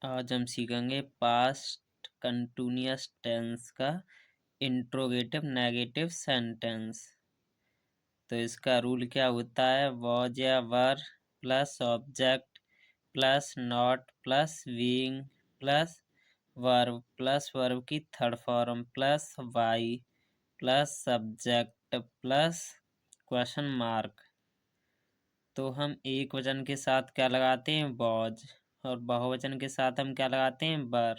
आज हम सीखेंगे पास्ट कंटिन्यूअस टेंस का इंट्रोगेटिव नेगेटिव सेंटेंस। तो इसका रूल क्या होता है? वॉज या were plus object plus not plus being plus verb की third form plus by plus subject plus question mark. तो हम एक वचन के साथ क्या लगाते हैं? वॉज। और बहुवचन के साथ हम क्या लगाते हैं? वर।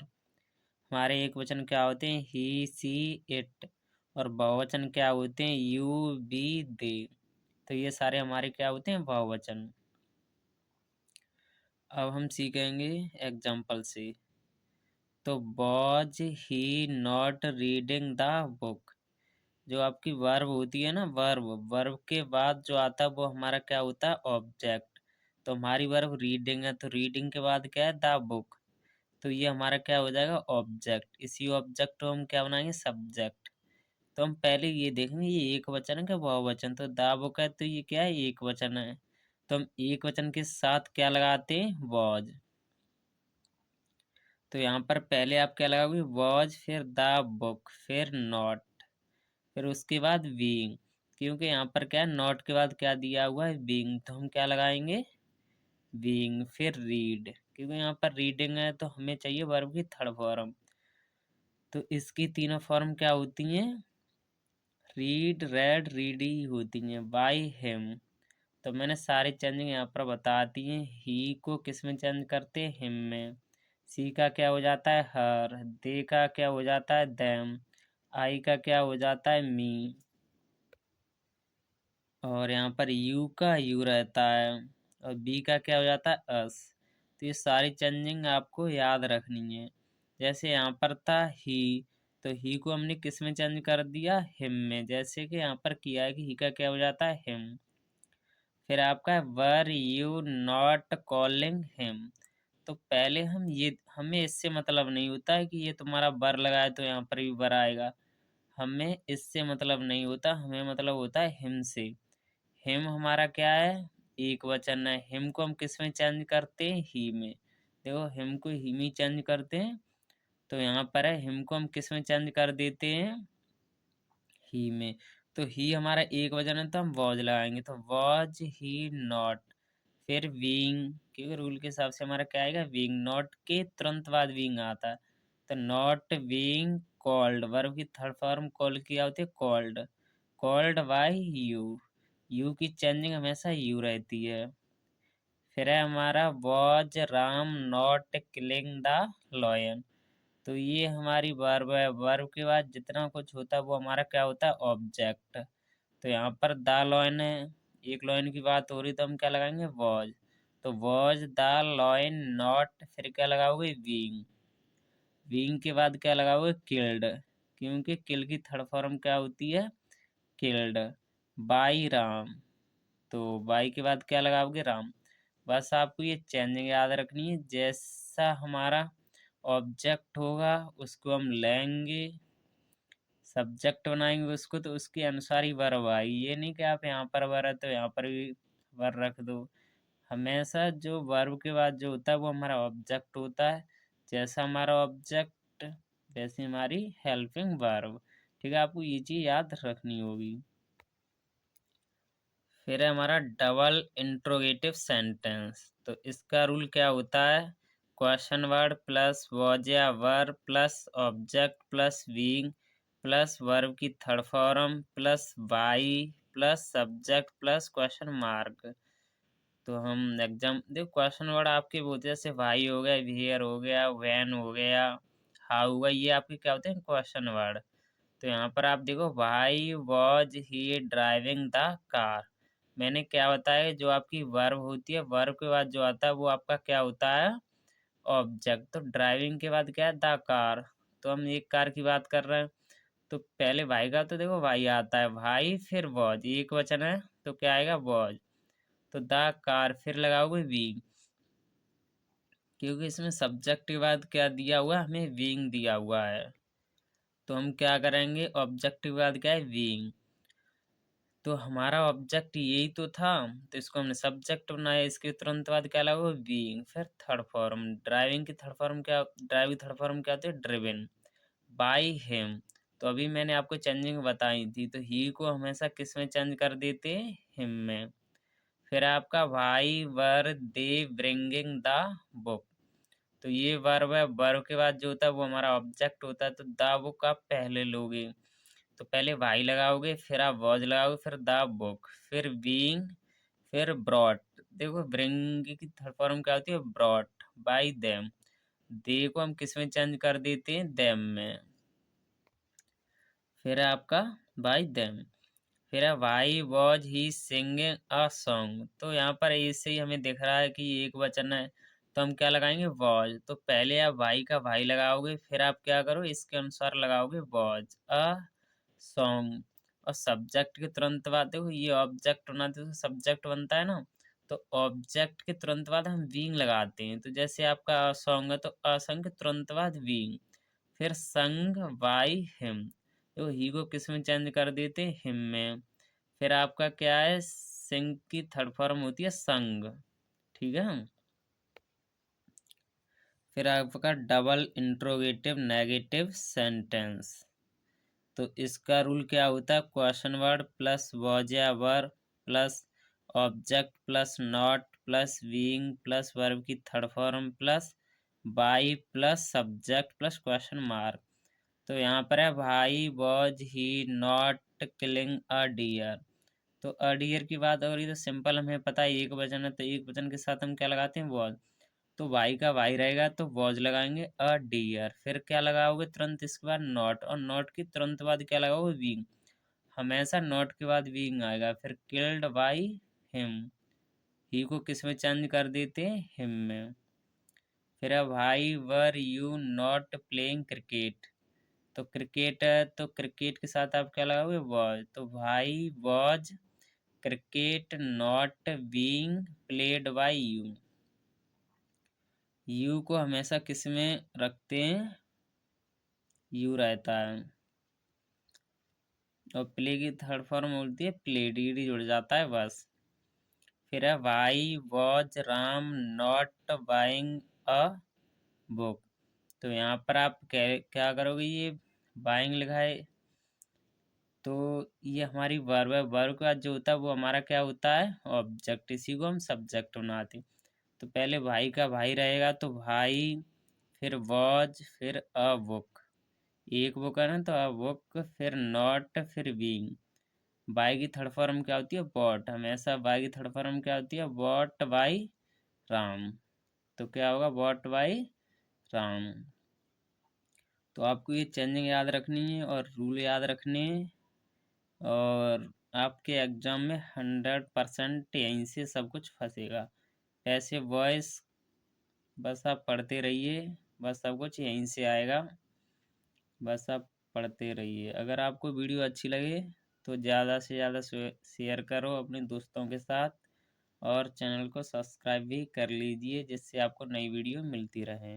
हमारे एक वचन क्या होते हैं? ही सी इट। और बहुवचन क्या होते हैं? यू बी दे। तो ये सारे हमारे क्या होते हैं? बहुवचन। अब हम सीखेंगे एग्जाम्पल से। तो was he not reading the book. जो आपकी वर्ब होती है ना, वर्ब के बाद जो आता है वो हमारा क्या होता है? ऑब्जेक्ट। तो हमारी वर्ब रीडिंग है, तो रीडिंग के बाद क्या है? The book. तो ये हमारा क्या हो जाएगा? ऑब्जेक्ट। इसी ऑब्जेक्ट को हम क्या बनाएंगे? सब्जेक्ट। तो हम पहले ये देखेंगे ये एक वचन है क्या बहुवचन। तो द बुक है तो ये क्या है? एक वचन है। तो हम एक वचन के साथ क्या लगाते हैं? वॉज। तो यहाँ पर पहले आप क्या लगाओगे? वॉज, फिर द बुक, फिर नॉट, फिर उसके बाद बीइंग। क्योंकि यहाँ पर क्या है? नॉट के बाद क्या दिया हुआ है? बीइंग। तो हम क्या लगाएंगे? बीइंग। फिर रीड, क्योंकि यहाँ पर रीडिंग है तो हमें चाहिए वर्ब की थर्ड फॉर्म। तो इसकी तीनों फॉर्म क्या होती हैं? रीड, रेड, रीडी होती हैं बाय हिम। तो मैंने सारी चेंजिंग यहाँ पर बता दी हैं। ही को किस में चेंज करते हैं? हिम में। सी का क्या हो जाता है? हर। दे का क्या हो जाता है? देम। आई का क्या हो जाता है? मी। और यहाँ पर यू का यू रहता है। और बी का क्या हो जाता है? अस। तो ये सारी चेंजिंग आपको याद रखनी है। जैसे यहाँ पर था ही, तो ही को हमने किस में चेंज कर दिया? हिम में। जैसे कि यहाँ पर किया है कि ही का क्या हो जाता है? हिम। फिर आपका were you not calling him. तो पहले हम ये, हमें इससे मतलब नहीं होता है कि ये तुम्हारा वर लगाए तो यहाँ पर भी वर आएगा। हमें इससे मतलब नहीं होता, हमें मतलब होता है हिम से। हिम हमारा क्या है? एक वचन है। हिम को हम किस में चेंज करते हैं? ही में। देखो हिम को ही में चेंज करते हैं। तो यहाँ पर है हिम को हम किस में चेंज कर देते हैं? ही में। तो ही हमारा एक वचन है तो हम वॉज लगाएंगे। तो वॉज ही नॉट। फिर बीइंग, क्योंकि रूल के हिसाब से हमारा क्या आएगा? बीइंग। नॉट के तुरंत बाद बीइंग आता है। तो नॉट बीइंग कॉल्ड। वर्ब की थर्ड फॉर्म कॉल की होती है? Called. Called by you. You की चेंजिंग हमेशा यू रहती है। फिर है हमारा was Ram not killing the lion. तो ये हमारी वर्ब है। वर्ब के बाद जितना कुछ होता है वो हमारा क्या होता है? ऑब्जेक्ट। तो यहाँ पर द लॉयन है, एक लॉयन की बात हो रही तो हम क्या लगाएंगे? वॉज। तो वॉज द लॉयन नॉट, फिर क्या लगाओगे? बीइंग। बीइंग के बाद क्या लगाओगे? किल्ड। क्योंकि किल की थर्ड फॉर्म क्या होती है? Killed by Ram. तो बाई के बाद क्या लगाओगे? राम। बस आपको ये चेंजिंग याद रखनी है। जैसा हमारा ऑब्जेक्ट होगा उसको हम लेंगे, सब्जेक्ट बनाएंगे उसको, तो उसके अनुसार ही वर्ब आएगी। ये नहीं कि आप यहाँ पर वर्ब है तो यहाँ पर भी वर्ब रख दो। हमेशा जो वर्ब के बाद जो होता है वो हमारा ऑब्जेक्ट होता है। जैसा हमारा ऑब्जेक्ट वैसी हमारी हेल्पिंग वर्ब। ठीक है, आपको ये चीज़ याद रखनी होगी। फिर है हमारा डबल इंट्रोगेटिव सेंटेंस। तो इसका रूल क्या होता है? क्वेश्चन वर्ड प्लस वॉज या were plus object plus being plus verb की third form plus by plus subject plus question mark. तो हम एग्जाम देखो, क्वेश्चन वर्ड आपके बोलते जैसे भाई हो गया, वियर हो गया, वैन हो गया, हाउ हुआ, ये आपके क्या होते हैं? Question word. तो यहाँ पर आप देखो, why was he driving the car. मैंने क्या बताया? जो आपकी वर्ब होती है, वर्ब के बाद जो आता है वो आपका क्या होता है? ऑब्जेक्ट। तो ड्राइविंग के बाद क्या है? The car. तो हम एक कार की बात कर रहे हैं। तो पहले भाई का तो देखो भाई आता है, भाई, फिर वॉज, एक वचन है तो क्या आएगा? वॉज। तो द कार, फिर लगाओगे वी, क्योंकि इसमें सब्जेक्ट के बाद क्या दिया हुआ है? हमें बीइंग दिया हुआ है। तो हम क्या करेंगे? ऑब्जेक्ट के बाद क्या है? बीइंग। तो हमारा ऑब्जेक्ट यही तो था, तो इसको हमने सब्जेक्ट बनाया। इसके तुरंत बाद क्या लगा, बीइंग। फिर थर्ड फॉर्म ड्राइविंग की थर्ड फॉर्म क्या, ड्राइव की थर्ड फॉर्म क्या होती है, ड्रिवन बाय हिम। तो अभी मैंने आपको चेंजिंग बताई थी, तो ही को हमेशा किस में चेंज कर देते हैं, हिम में। फिर आपका why were they bringing the book. तो ये वर्ब है, वर्ब के बाद जो होता है वो हमारा ऑब्जेक्ट होता है। तो द बुक आप पहले लोगे, तो पहले वाई लगाओगे, फिर आप वॉज लगाओगे, फिर द बुक, फिर बीइंग, फिर ब्रॉट। देखो ब्रिंग की थर्ड फॉर्म क्या होती है, ब्रॉट बाय देम। दे को हम किस में चेंज कर देते हैं, देम में। फिर आपका बाय देम। फिर है why was he singing a song. तो यहाँ पर इससे ही हमें दिख रहा है कि ये एक वचन है, तो हम क्या लगाएंगे, वॉज। तो पहले आप वाई का वाई लगाओगे, फिर आप क्या करो, इसके अनुसार लगाओगे वॉज अ सॉन्ग। और सब्जेक्ट के तुरंत बाद देखो ये ऑब्जेक्ट होना, तो सब्जेक्ट बनता है ना, तो ऑब्जेक्ट के तुरंत बाद हम बीइंग लगाते हैं। तो जैसे आपका अ सॉन्ग है, तो अ सॉन्ग के तुरंत बाद बीइंग। फिर संग बाई हिम, तो ही को किस में चेंज कर देते, हिम में। फिर आपका क्या है, सिंग की थर्ड फॉर्म होती है संग, ठीक है। फिर आपका डबल इंट्रोगेटिव नेगेटिव सेंटेंस। तो इसका रूल क्या होता है, क्वेश्चन वर्ड प्लस वॉज या were plus object plus not plus being plus verb की third form plus by plus subject plus question mark. तो यहाँ पर है भाई was he not killing a deer. तो अ डियर की बात हो रही, तो सिंपल हमें पता है एक वचन है, तो एक वचन के साथ हम क्या लगाते हैं, वॉज। तो वाई का वाई रहेगा, तो वॉज लगाएंगे अ डियर। फिर क्या लगाओगे तुरंत इसके बाद, नॉट। और नॉट की तुरंत बाद क्या लगाओगे, बीइंग। हमेशा नॉट के बाद बीइंग आएगा। फिर किल्ड बाई हिम, ही को किस में चेंज कर देते हैं, हिम में। फिर है भाई were you not playing cricket. तो क्रिकेट है, तो क्रिकेट के साथ आप क्या लगाओगे, वॉज। तो भाई was cricket not being played by you. You को हमेशा किस में रखते हैं, यू रहता है। और प्ले की थर्ड फॉर्म बोलती है प्लेड, ईडी जुड़ जाता है बस। फिर है why was Ram not buying a book. तो यहाँ पर आप क्या करोगे, ये बाइंग लिखा है, तो ये हमारी वर्ब है। वर्ब के बाद जो होता है वो हमारा क्या होता है, ऑब्जेक्ट। इसी को हम सब्जेक्ट बनाते हैं। तो पहले भाई का भाई रहेगा, तो भाई, फिर वॉज, फिर अ बुक। एक बुक है ना, तो अ बुक, फिर नॉट, फिर बीइंग। बाय की थर्ड फॉर्म क्या होती है, बॉट। हमेशा बाय की थर्ड फॉर्म क्या होती है, बॉट बाय राम। तो क्या होगा, बॉट बाय राम। तो आपको ये चेंजिंग याद रखनी है और रूल याद रखने हैं, और आपके एग्जाम में 100% यहीं से सब कुछ फंसेगा। ऐसे वॉइस बस आप पढ़ते रहिए, बस सब कुछ यहीं से आएगा। बस आप पढ़ते रहिए। अगर आपको वीडियो अच्छी लगे तो ज़्यादा से ज़्यादा शेयर करो अपने दोस्तों के साथ, और चैनल को सब्सक्राइब भी कर लीजिए, जिससे आपको नई वीडियो मिलती रहे।